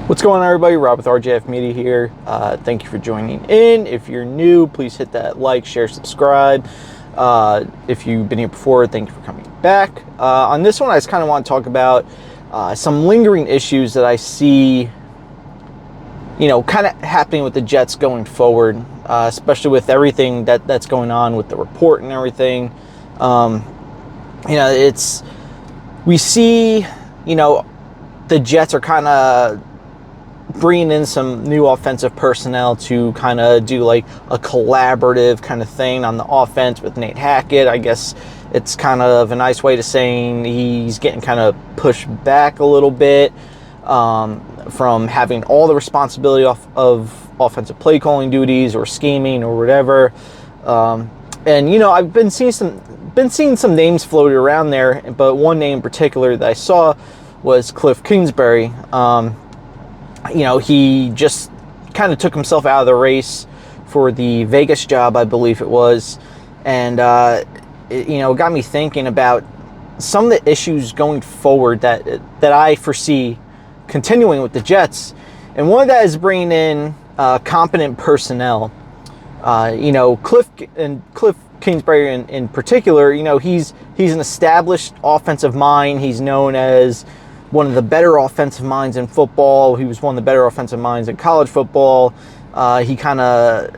What's going on, everybody? Rob with RJF Media here. Thank you for joining in. If you're new, please hit that like, share, subscribe. If you've been here before, thank you for coming back. On this one, I just kind of want to talk about some lingering issues that I see, kind of happening with the Jets going forward, especially with everything that's going on with the report and everything. We see, the Jets are kind of bringing in some new offensive personnel to kind of do like a collaborative kind of thing on the offense with Nate Hackett. I guess it's kind of a nice way to saying he's getting kind of pushed back a little bit from having all the responsibility of offensive play calling duties or scheming or whatever. I've been seeing some names floated around there, but one name in particular that I saw was Cliff Kingsbury. He just kind of took himself out of the race for the Vegas job, I believe it was. And, it got me thinking about some of the issues going forward that I foresee continuing with the Jets. And one of that is bringing in competent personnel. Cliff Kingsbury in particular, he's an established offensive mind. He's known as one of the better offensive minds in football. He was one of the better offensive minds in college football. He kind of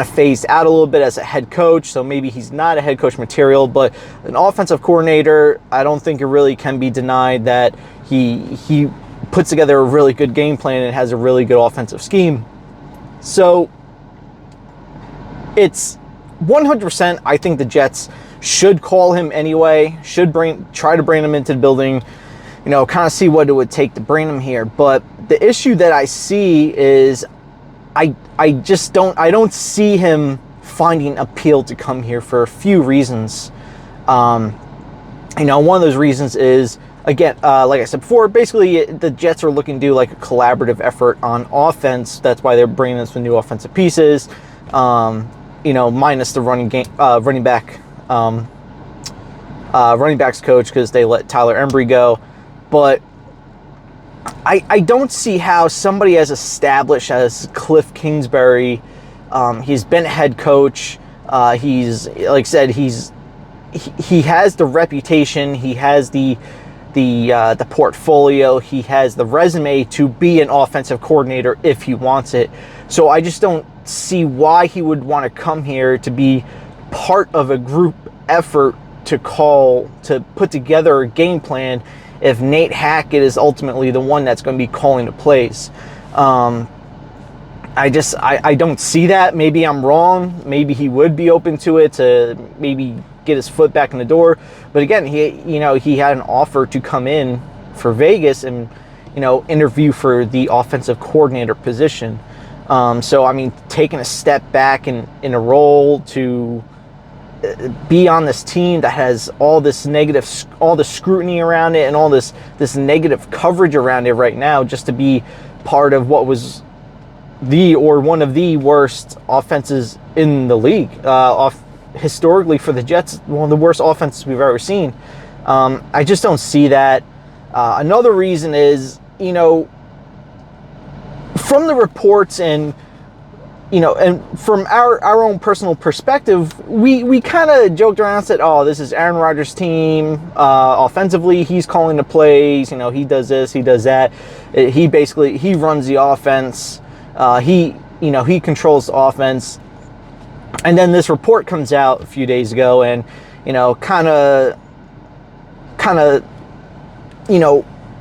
phased out a little bit as a head coach, so maybe he's not a head coach material, but an offensive coordinator, I don't think it really can be denied that he puts together a really good game plan and has a really good offensive scheme. So it's 100%, I think the Jets should call him anyway, try to bring him into the building, kind of see what it would take to bring him here. But the issue that I see is I don't see him finding appeal to come here for a few reasons. One of those reasons is, again, like I said before, basically the Jets are looking to do like a collaborative effort on offense. That's why they're bringing in some new offensive pieces, minus the running backs coach, because they let Tyler Embry go. But I don't see how somebody as established as Cliff Kingsbury, he's been a head coach. He's, like I said, he has the reputation, he has the portfolio, he has the resume to be an offensive coordinator if he wants it. So I just don't see why he would want to come here to be part of a group effort to put together a game plan if Nate Hackett is ultimately the one that's going to be calling the plays. I don't see that. Maybe I'm wrong. Maybe he would be open to it, to maybe get his foot back in the door. But again, he had an offer to come in for Vegas and interview for the offensive coordinator position. Taking a step back in a role to be on this team that has all this scrutiny around it and all this negative coverage around it right now, just to be part of what was one of the worst offenses in the league. Historically for the Jets, one of the worst offenses we've ever seen. I just don't see that. Another reason is, from the reports and from our own personal perspective, we kind of joked around and said, oh, this is Aaron Rodgers' team. Offensively, he's calling the plays. He does this, he does that. He runs the offense. He controls the offense. And then this report comes out a few days ago and, kind of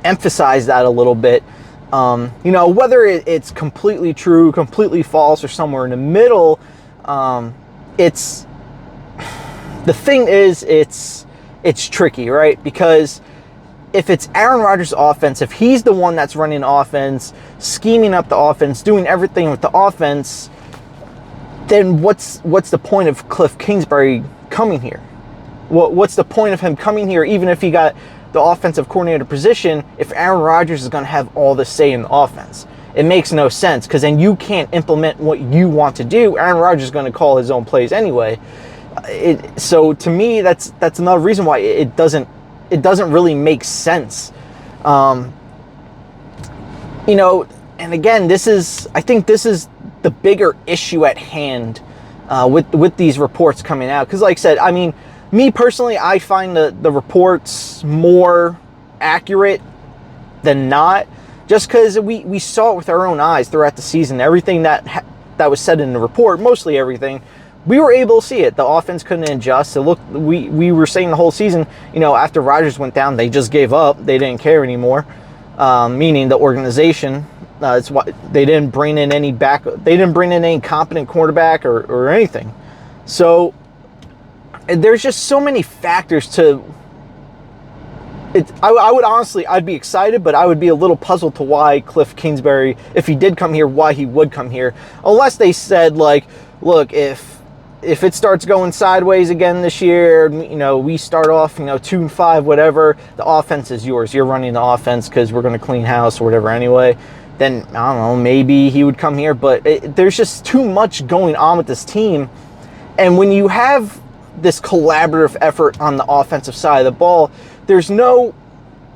emphasize that a little bit. Whether it's completely true, completely false, or somewhere in the middle, it's tricky, right? Because if it's Aaron Rodgers' offense, if he's the one that's running the offense, scheming up the offense, doing everything with the offense, then what's the point of Cliff Kingsbury coming here? What's the point of him coming here, even if he got the offensive coordinator position, if Aaron Rodgers is going to have all the say in the offense? It makes no sense, because then you can't implement what you want to do. Aaron Rodgers is going to call his own plays anyway. So to me, that's another reason why it doesn't really make sense. you know, and again, I think this is the bigger issue at hand with these reports coming out. Because like I said, I mean, me personally, I find the reports more accurate than not, just because we saw it with our own eyes throughout the season. Everything that was said in the report, mostly everything, we were able to see it. The offense couldn't adjust. So look, we were saying the whole season, you know, after Rodgers went down, they just gave up. They didn't care anymore. Meaning the organization. It's why they didn't bring in any competent quarterback or anything. So there's just so many factors to it. I would honestly, I'd be excited, but I would be a little puzzled to why Cliff Kingsbury, if he did come here, why he would come here, unless they said like, look, if it starts going sideways again this year, you know, we start off, 2-5, whatever, the offense is yours. You're running the offense because we're going to clean house or whatever anyway. Then, I don't know, maybe he would come here. But there's just too much going on with this team. And when you have this collaborative effort on the offensive side of the ball, there's no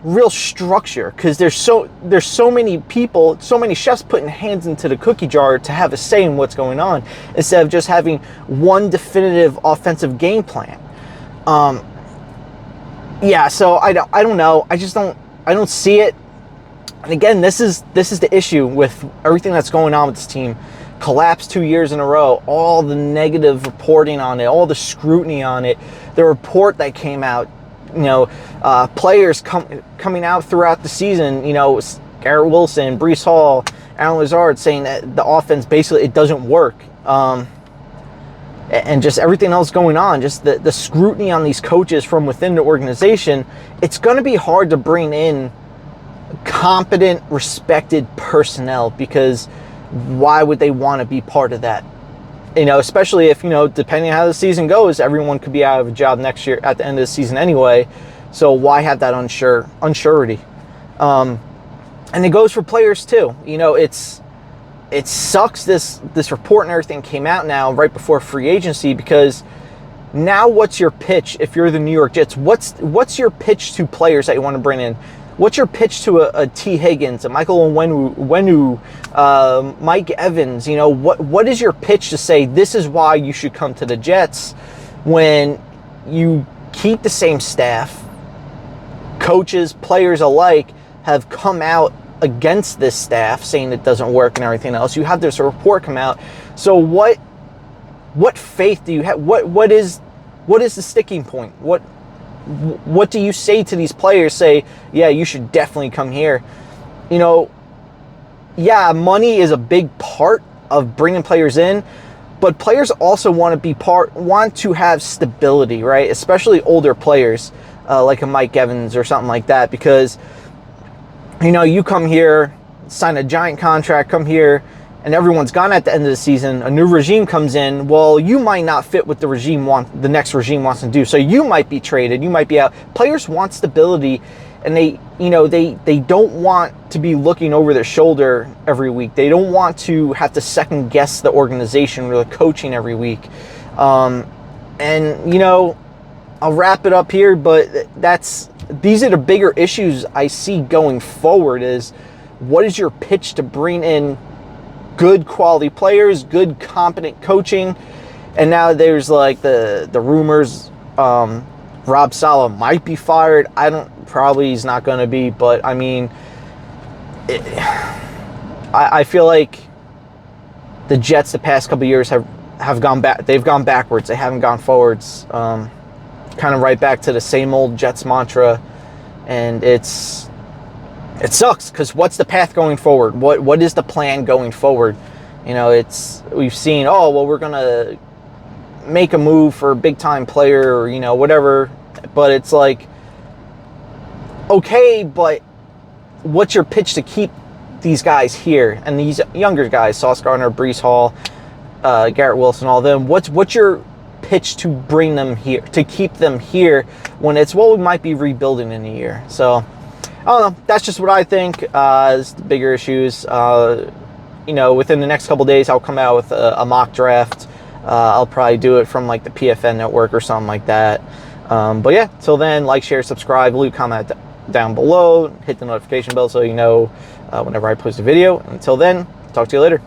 real structure because there's so many people, so many chefs putting hands into the cookie jar to have a say in what's going on instead of just having one definitive offensive game plan. Yeah, so I don't know. I don't see it. And again, this is the issue with everything that's going on with this team. Collapsed 2 years in a row, all the negative reporting on it, all the scrutiny on it, the report that came out, players coming out throughout the season, Garrett Wilson, Breece Hall, Alan Lazard saying that the offense basically, it doesn't work. And just everything else going on, just the scrutiny on these coaches from within the organization, it's going to be hard to bring in competent, respected personnel, because why would they want to be part of that? Especially if, depending on how the season goes, everyone could be out of a job next year at the end of the season anyway. So why have that unsurety? And it goes for players too. It sucks this report and everything came out now right before free agency, because now what's your pitch if you're the New York Jets? What's your pitch to players that you want to bring in? What's your pitch to a T. Higgins, a Michael Onwenu, Mike Evans? What is your pitch to say this is why you should come to the Jets, when you keep the same staff? Coaches, players alike have come out against this staff, saying it doesn't work and everything else. You have this report come out. So what faith do you have? What is the sticking point? What do you say to these players? Say, yeah, you should definitely come here. Yeah, money is a big part of bringing players in, but players also want to have stability, right? Especially older players, like a Mike Evans or something like that, because, you come here, sign a giant contract, come here, and everyone's gone at the end of the season. A new regime comes in. Well, you might not fit what the next regime wants to do. So you might be traded. You might be out. Players want stability, and they don't want to be looking over their shoulder every week. They don't want to have to second guess the organization or the coaching every week. I'll wrap it up here, but these are the bigger issues I see going forward. Is what is your pitch to bring in good quality players, good competent coaching? And now there's like the rumors, Rob Saleh might be fired. Probably he's not going to be, but I mean, I feel like the Jets the past couple of years have gone back. They've gone backwards. They haven't gone forwards. Kind of right back to the same old Jets mantra, and it sucks, because what's the path going forward? What is the plan going forward? We've seen, we're gonna make a move for a big time player, or whatever, but it's like, okay, but what's your pitch to keep these guys here, and these younger guys, Sauce Gardner, Breece Hall, Garrett Wilson, all of them? What's your pitch to bring them here, to keep them here, when we might be rebuilding in a year? So I don't know. That's just what I think. It's the bigger issues. Within the next couple days, I'll come out with a mock draft. I'll probably do it from like the PFN network or something like that. But yeah, till then, like, share, subscribe, leave a comment down below. Hit the notification bell so you know whenever I post a video. Until then, talk to you later.